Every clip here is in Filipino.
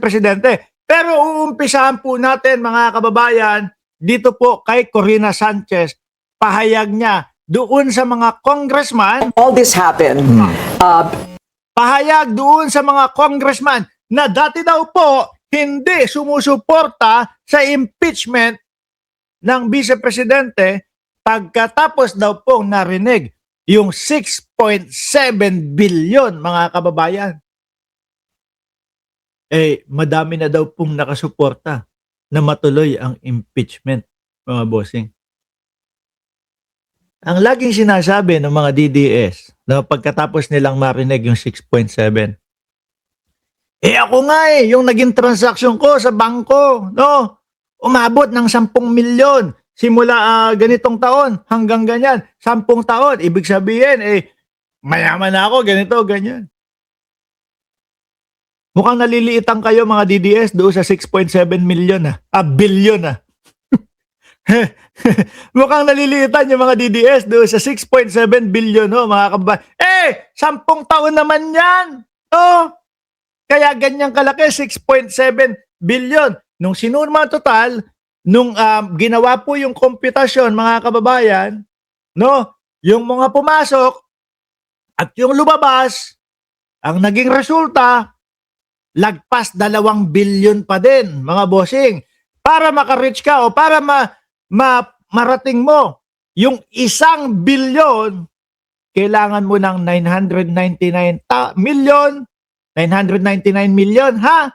Presidente. Pero uumpisahan po natin mga kababayan dito po kay Corina Sanchez, pahayag niya doon sa mga congressman. All this happened. Pahayag doon sa mga congressman na dati daw po hindi sumusuporta sa impeachment ng Vice Presidente pagkatapos daw pong narinig yung 6.7 billion mga kababayan. Madami na daw pong nakasuporta na matuloy ang impeachment, mga bossing. Ang laging sinasabi ng mga DDS na pagkatapos nilang marinig yung 6.7, ako nga yung naging transaksyon ko sa bangko, no? Umabot ng 10 milyon simula ganitong taon hanggang ganyan, 10 taon. Ibig sabihin, mayaman na ako, ganito, ganyan. Mukhang naliliitan kayo mga DDS doon sa 6.7 million billion Mukhang naliliitan yung mga DDS doon sa 6.7 billion mga kababayan. 10 taon naman yan. Kaya ganyang kalaki, 6.7 billion. Nung sinurma total, nung ginawa po yung komputasyon mga kababayan, no, yung mga pumasok at yung lumabas, ang naging resulta, lagpas 2 billion pa din, mga bossing. Para maka-reach ka o para marating mo yung 1 billion, kailangan mo ng 999 million, ha?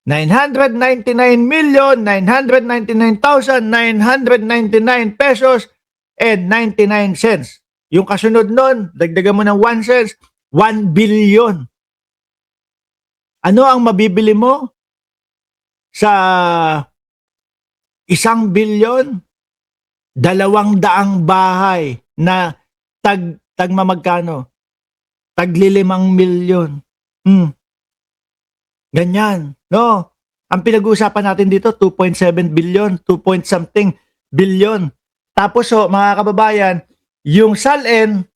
999,999,999 pesos and 99 cents. Yung kasunod nun, dagdagan mo ng 1 cents, 1 billion. Ano ang mabibili mo sa 1 billion? 200 bahay na tagmamagkano? Tagli 5 milyon. Ganyan, no? Ang pinag-uusapan natin dito, 2.7 billion, 2 point something billion. Tapos mga kababayan, yung SALN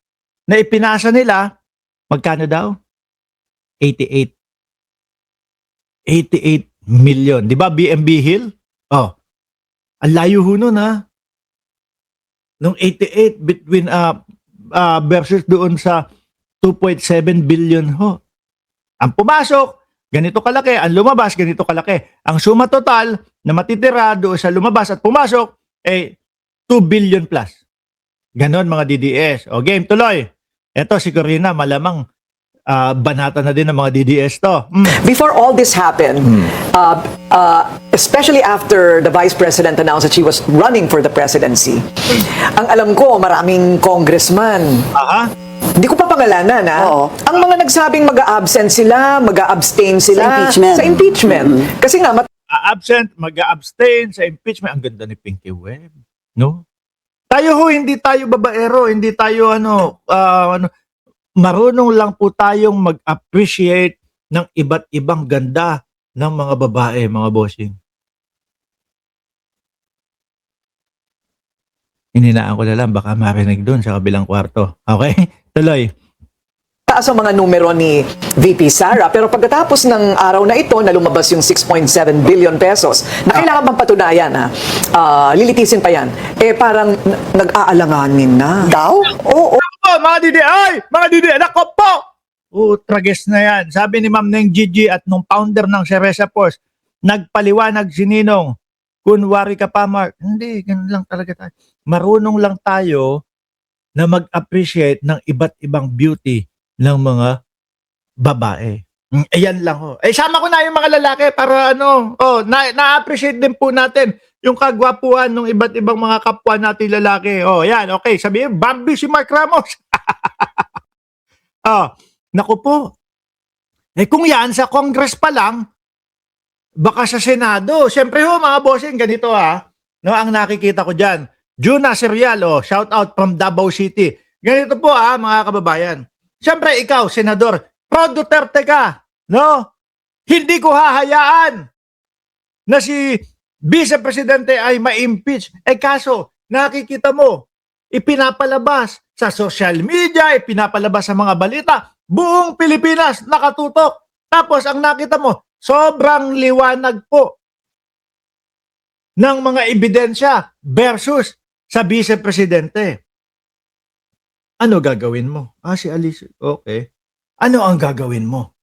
na ipinasa nila, magkano daw? 88 million. Di ba BMB Hill? Ang layo ho nun, ha? Nung 88 between versus doon sa 2.7 billion ho. Ang pumasok, ganito kalaki. Ang lumabas, ganito kalaki. Ang suma total na matitira doon sa lumabas at pumasok, 2 billion plus. Ganon mga DDS. Game, tuloy. Eto si Corina, malamang banata na din ng mga DDS to. Before all this happened, especially after the Vice President announced that she was running for the presidency, ang alam ko, maraming congressman. Hindi ko pa pangalanan, ang mga nagsabing mag-a-absent sila, mag-a-abstain sila sa impeachment. Kasi nga, absent, mag-a-abstain sa impeachment. Ang ganda ni Pinky Web, no? Tayo hindi tayo babaero, hindi tayo marunong lang po tayong mag-appreciate ng iba't ibang ganda ng mga babae, mga bossing. Ininaan ko na lang, baka marinig doon sa kabilang kwarto. Okay? Tuloy. taas ang mga numero ni VP Sara, pero pagkatapos ng araw na ito na lumabas yung 6.7 billion pesos, na kailangan bang patunayan lilitisin pa yan, parang nag-aalanganin na. Daw? Oo. Mga didi, nako po! Trages na yan. Sabi ni Ma'am Neng Gigi at nung founder ng Cereza Post, nagpaliwanag si Ninong, kunwari ka pa, Mark. Hindi, ganun lang talaga tayo. Marunong lang tayo na mag-appreciate ng iba't ibang beauty ng mga babae. Ayan lang ho. Sama ko na yung mga lalaki para na-appreciate din po natin yung kagwapuhan ng iba't ibang mga kapwa natin lalaki. Yan, okay. Sabihin, Bambi si Mark Ramos. Naku po. Kung yan, sa Congress pa lang, baka sa Senado. Siyempre ho, mga bossing, ganito no, ang nakikita ko dyan. Juna Serial, shout out from Davao City. Ganito po mga kababayan. Siyempre ikaw, Senador, pro Duterte ka, no? Hindi ko hahayaan na si Vice Presidente ay ma-impeach. Kaso, nakikita mo, ipinapalabas sa social media, ipinapalabas sa mga balita, buong Pilipinas nakatutok Tapos, ang nakita mo, sobrang liwanag po ng mga ebidensya versus sa vice-presidente. Ano gagawin mo? Si Alice, okay. Ano ang gagawin mo?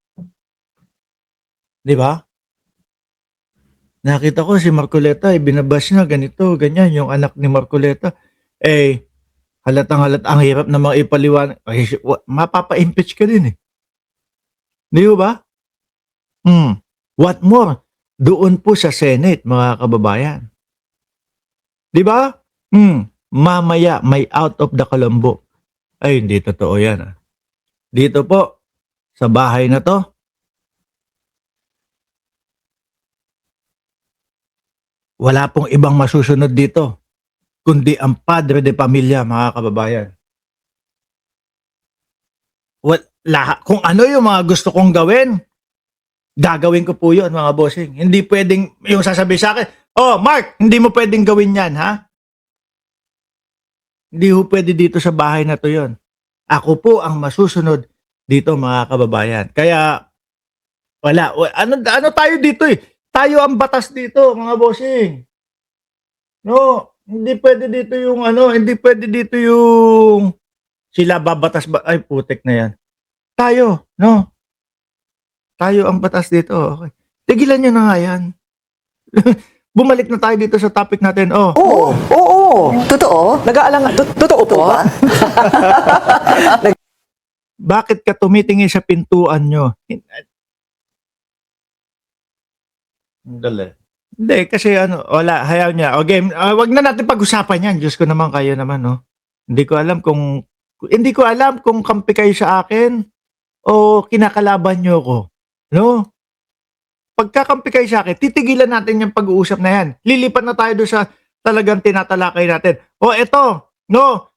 Di ba? Nakita ko si Marcoleta, binabash na ganito, ganyan, yung anak ni Marcoleta. Halatang ang hirap na maipaliwanag. Mapapa-impeach ka din eh. Di ba? What more? Doon po sa Senate, mga kababayan. Di ba? Mamaya, may out of the Colombo. Hindi totoo yan. Dito po, sa bahay na to, wala pong ibang masusunod dito, kundi ang padre de pamilya, mga kababayan. Kung ano yung mga gusto kong gawin, gagawin ko po yun, mga bossing. Hindi pwedeng, yung sasabihin sa akin, Mark, hindi mo pwedeng gawin yan, ha? Hindi ho pwede dito sa bahay na to yun. Ako po ang masusunod dito, mga kababayan. Kaya, wala. Ano tayo dito eh? Tayo ang batas dito, mga bossing. No, hindi pwede dito yung hindi pwede dito yung sila babatas ay putek na yan. Tayo, no? Tayo ang batas dito. Okay. Tigilan nyo na nga yan. Bumalik na tayo dito sa topic natin. Oo. Totoo? Nag-aalala. Totoo po ba? Bakit ka tumitingin sa pintuan nyo? Dali. Hindi, kasi wala, hayaw niya. Okay, wag na natin pag-usapan yan. Diyos ko naman, kayo naman, no? Hindi ko alam kung kampi kayo sa akin o kinakalaban nyo ko. No? Pagkakampi kayo sa akin, titigilan natin yung pag-uusap na yan. Lilipat na tayo doon sa talagang tinatalakay natin. Eto, no?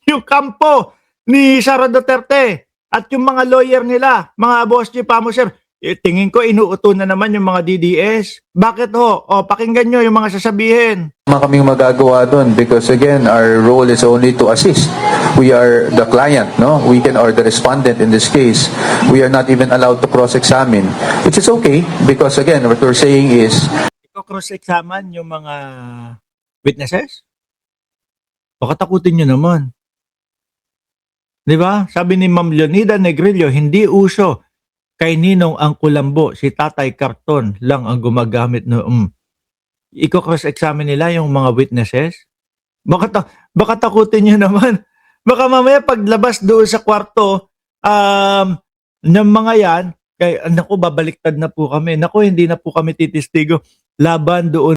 Yung kampo ni Sara Duterte at yung mga lawyer nila, mga boss G. Pamuser, tingin ko inuuto na naman yung mga DDS. Bakit ho? Pakinggan nyo yung mga sasabihin. Kaming magagawa doon because again, our role is only to assist. We are the client, no? We can, or the respondent in this case. We are not even allowed to cross-examine, which is okay because again, what we're saying is... Cross-examine yung mga witnesses? Pakatakutin nyo naman. Di ba? Sabi ni Ma'am Leonida Negrillo, hindi uso kay Ninong ang kulambo, si Tatay Karton lang ang gumagamit no. Iko-cross-examine nila yung mga witnesses. Baka takutin nyo naman. Baka mamaya paglabas doon sa kwarto ng mga yan, babaliktad na po kami. Naku, hindi na po kami titistigo laban doon